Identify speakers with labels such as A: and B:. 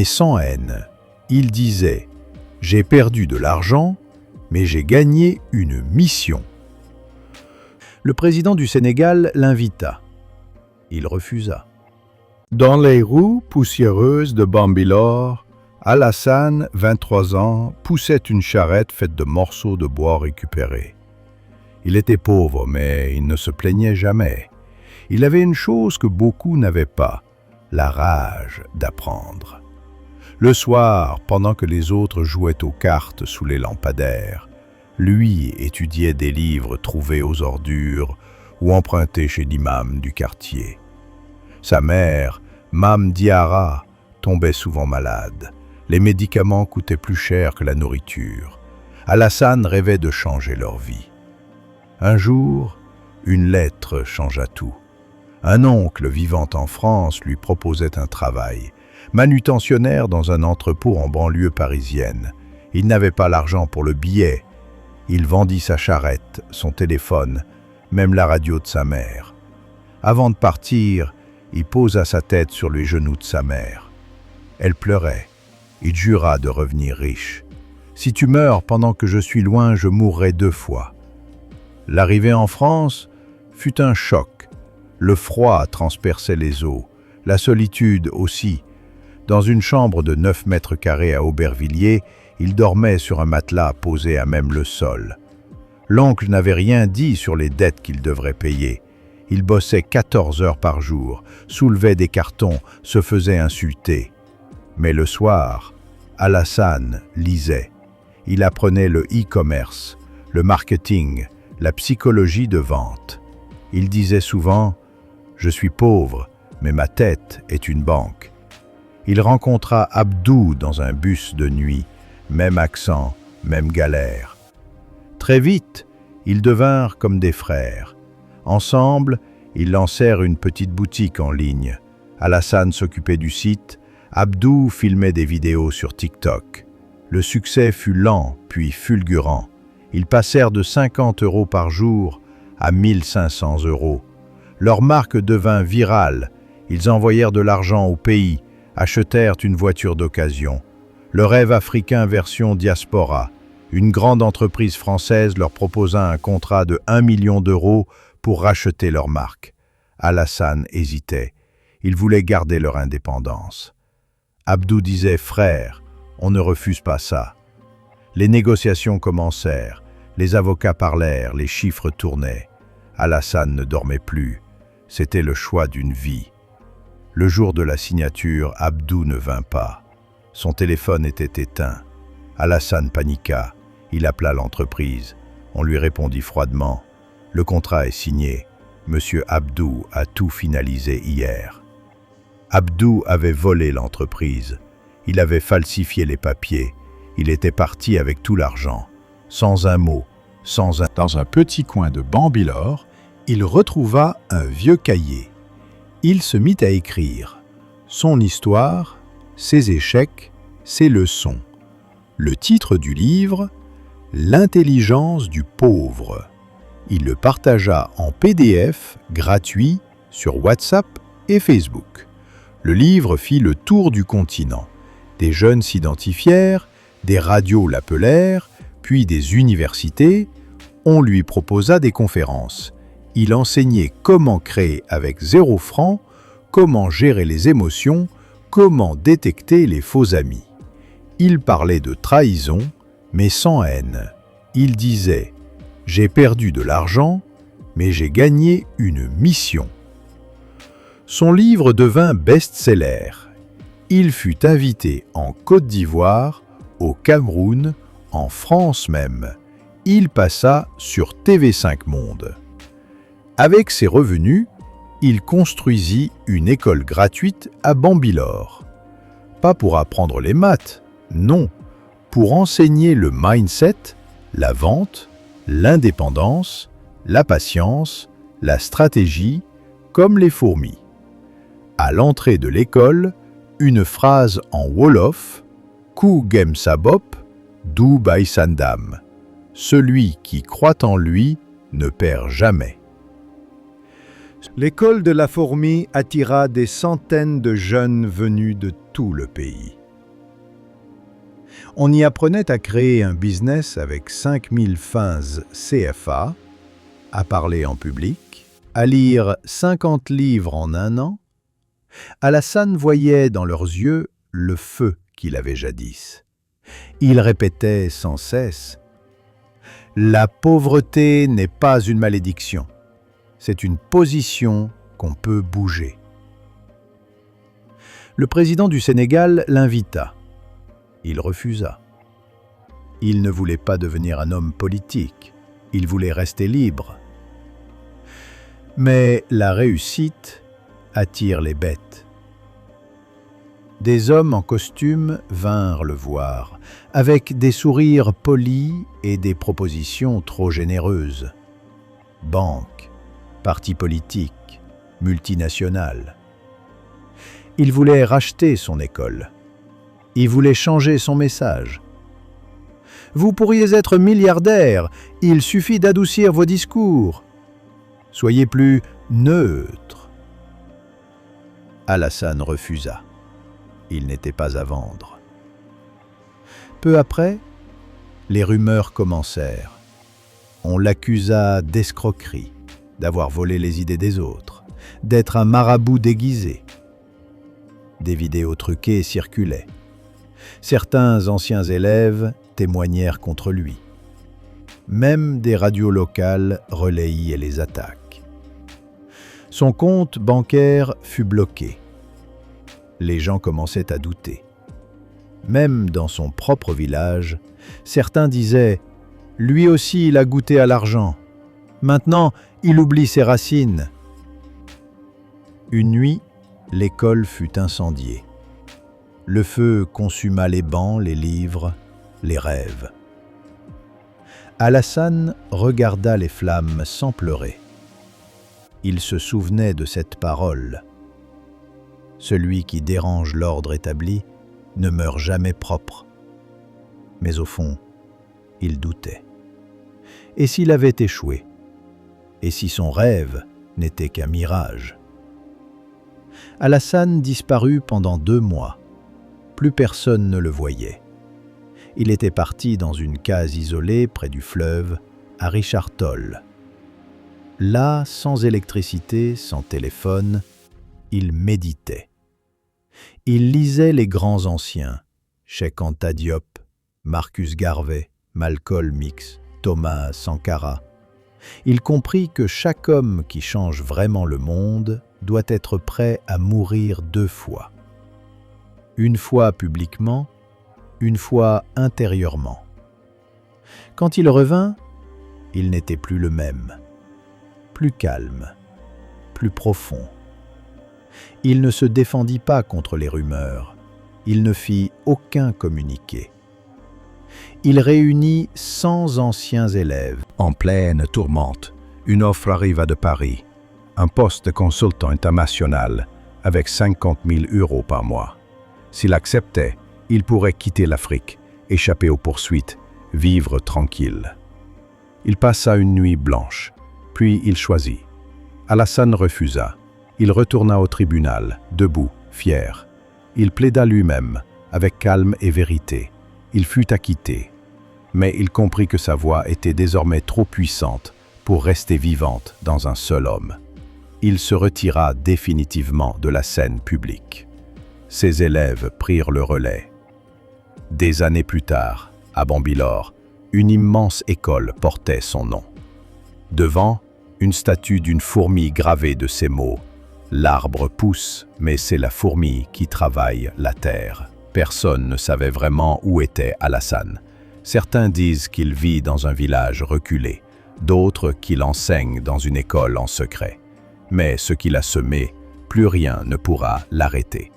A: mais sans haine. Il disait « J'ai perdu de l'argent, mais j'ai gagné une mission ». Le président du Sénégal l'invita. Il refusa. Dans les rues poussiéreuses de Bambilor, Alassane, 23 ans, poussait une charrette faite de morceaux de bois récupérés. Il était pauvre, mais il ne se plaignait jamais. Il avait une chose que beaucoup n'avaient pas, la rage d'apprendre. Le soir, pendant que les autres jouaient aux cartes sous les lampadaires, lui étudiait des livres trouvés aux ordures ou empruntés chez l'imam du quartier. Sa mère, Mame Diarra, tombait souvent malade. Les médicaments coûtaient plus cher que la nourriture. Alassane rêvait de changer leur vie. Un jour, une lettre changea tout. Un oncle vivant en France lui proposait un travail, manutentionnaire dans un entrepôt en banlieue parisienne. Il n'avait pas l'argent pour le billet. Il vendit sa charrette, son téléphone, même la radio de sa mère. Avant de partir, il posa sa tête sur les genoux de sa mère. Elle pleurait. Il jura de revenir riche. « Si tu meurs pendant que je suis loin, je mourrai 2 fois. » L'arrivée en France fut un choc. Le froid transperçait les os, la solitude aussi. Dans une chambre de 9 mètres carrés à Aubervilliers, il dormait sur un matelas posé à même le sol. L'oncle n'avait rien dit sur les dettes qu'il devrait payer. Il bossait 14 heures par jour, soulevait des cartons, se faisait insulter. Mais le soir, Alassane lisait. Il apprenait le e-commerce, le marketing, la psychologie de vente. Il disait souvent « Je suis pauvre, mais ma tête est une banque ». Il rencontra Abdou dans un bus de nuit, même accent, même galère. Très vite, ils devinrent comme des frères. Ensemble, ils lancèrent une petite boutique en ligne. Alassane s'occupait du site, Abdou filmait des vidéos sur TikTok. Le succès fut lent, puis fulgurant. Ils passèrent de 50 € par jour à 1500 €. Leur marque devint virale. Ils envoyèrent de l'argent au pays, achetèrent une voiture d'occasion. Le rêve africain version diaspora. Une grande entreprise française leur proposa un contrat de 1 million d'euros pour racheter leur marque. Alassane hésitait. Ils voulaient garder leur indépendance. Abdou disait « Frère, on ne refuse pas ça ». Les négociations commencèrent. Les avocats parlèrent, les chiffres tournaient. Alassane ne dormait plus. C'était le choix d'une vie. Le jour de la signature, Abdou ne vint pas. Son téléphone était éteint. Alassane paniqua. Il appela l'entreprise. On lui répondit froidement. « Le contrat est signé. Monsieur Abdou a tout finalisé hier. » Abdou avait volé l'entreprise. Il avait falsifié les papiers. Il était parti avec tout l'argent. Sans un mot, Dans un petit coin de Bambilor, il retrouva un vieux cahier. Il se mit à écrire. Son histoire, ses échecs, ses leçons. Le titre du livre, « L'intelligence du pauvre ». Il le partagea en PDF gratuit sur WhatsApp et Facebook. Le livre fit le tour du continent. Des jeunes s'identifièrent, des radios l'appelèrent, puis des universités. On lui proposa des conférences. Il enseignait comment créer avec 0 francs, comment gérer les émotions, comment détecter les faux amis. Il parlait de trahison, mais sans haine. Il disait « J'ai perdu de l'argent, mais j'ai gagné une mission ». Son livre devint best-seller. Il fut invité en Côte d'Ivoire, au Cameroun, en France même. Il passa sur TV5 Monde. Avec ses revenus, il construisit une école gratuite à Bambilor. Pas pour apprendre les maths, non, pour enseigner le mindset, la vente, l'indépendance, la patience, la stratégie, comme les fourmis. À l'entrée de l'école, une phrase en wolof, « Ku gem sabop, du bay sandam ». Celui qui croit en lui ne perd jamais. L'école de la fourmi attira des centaines de jeunes venus de tout le pays. On y apprenait à créer un business avec 5000 fins CFA, à parler en public, à lire 50 livres en un an. Alassane voyait dans leurs yeux le feu qu'il avait jadis. Il répétait sans cesse « La pauvreté n'est pas une malédiction, c'est une position qu'on peut bouger. » Le président du Sénégal l'invita. Il refusa. Il ne voulait pas devenir un homme politique, il voulait rester libre. Mais la réussite attire les bêtes. Des hommes en costume vinrent le voir, avec des sourires polis et des propositions trop généreuses. Banques, partis politiques, multinationales. Il voulait racheter son école. Il voulait changer son message. Vous pourriez être milliardaire, il suffit d'adoucir vos discours. Soyez plus neutre. Alassane refusa. Il n'était pas à vendre. Peu après, les rumeurs commencèrent. On l'accusa d'escroquerie, d'avoir volé les idées des autres, d'être un marabout déguisé. Des vidéos truquées circulaient. Certains anciens élèves témoignèrent contre lui. Même des radios locales relayaient les attaques. Son compte bancaire fut bloqué. Les gens commençaient à douter. Même dans son propre village, certains disaient « Lui aussi, il a goûté à l'argent. Maintenant, il oublie ses racines. » Une nuit, l'école fut incendiée. Le feu consuma les bancs, les livres, les rêves. Alassane regarda les flammes sans pleurer. Il se souvenait de cette parole. Celui qui dérange l'ordre établi ne meurt jamais propre. Mais au fond, il doutait. Et s'il avait échoué? Et si son rêve n'était qu'un mirage? Alassane disparut pendant 2 mois. Plus personne ne le voyait. Il était parti dans une case isolée près du fleuve, à Richard Toll. Là, sans électricité, sans téléphone, il méditait. Il lisait les grands anciens, Cheikh Anta Diop, Marcus Garvey, Malcolm X, Thomas Sankara. Il comprit que chaque homme qui change vraiment le monde doit être prêt à mourir 2 fois. Une fois publiquement, une fois intérieurement. Quand il revint, il n'était plus le même, plus calme, plus profond. Il ne se défendit pas contre les rumeurs, il ne fit aucun communiqué. Il réunit 100 anciens élèves.
B: En pleine tourmente, une offre arriva de Paris, un poste de consultant international avec 50 000 € par mois. S'il acceptait, il pourrait quitter l'Afrique, échapper aux poursuites, vivre tranquille. Il passa une nuit blanche, puis il choisit. Alassane refusa. Il retourna au tribunal, debout, fier. Il plaida lui-même, avec calme et vérité. Il fut acquitté. Mais il comprit que sa voix était désormais trop puissante pour rester vivante dans un seul homme. Il se retira définitivement de la scène publique. Ses élèves prirent le relais. Des années plus tard, à Bambilor, une immense école portait son nom. Devant, une statue d'une fourmi gravée de ces mots « L'arbre pousse, mais c'est la fourmi qui travaille la terre ». Personne ne savait vraiment où était Alassane. Certains disent qu'il vit dans un village reculé, d'autres qu'il enseigne dans une école en secret. Mais ce qu'il a semé, plus rien ne pourra l'arrêter.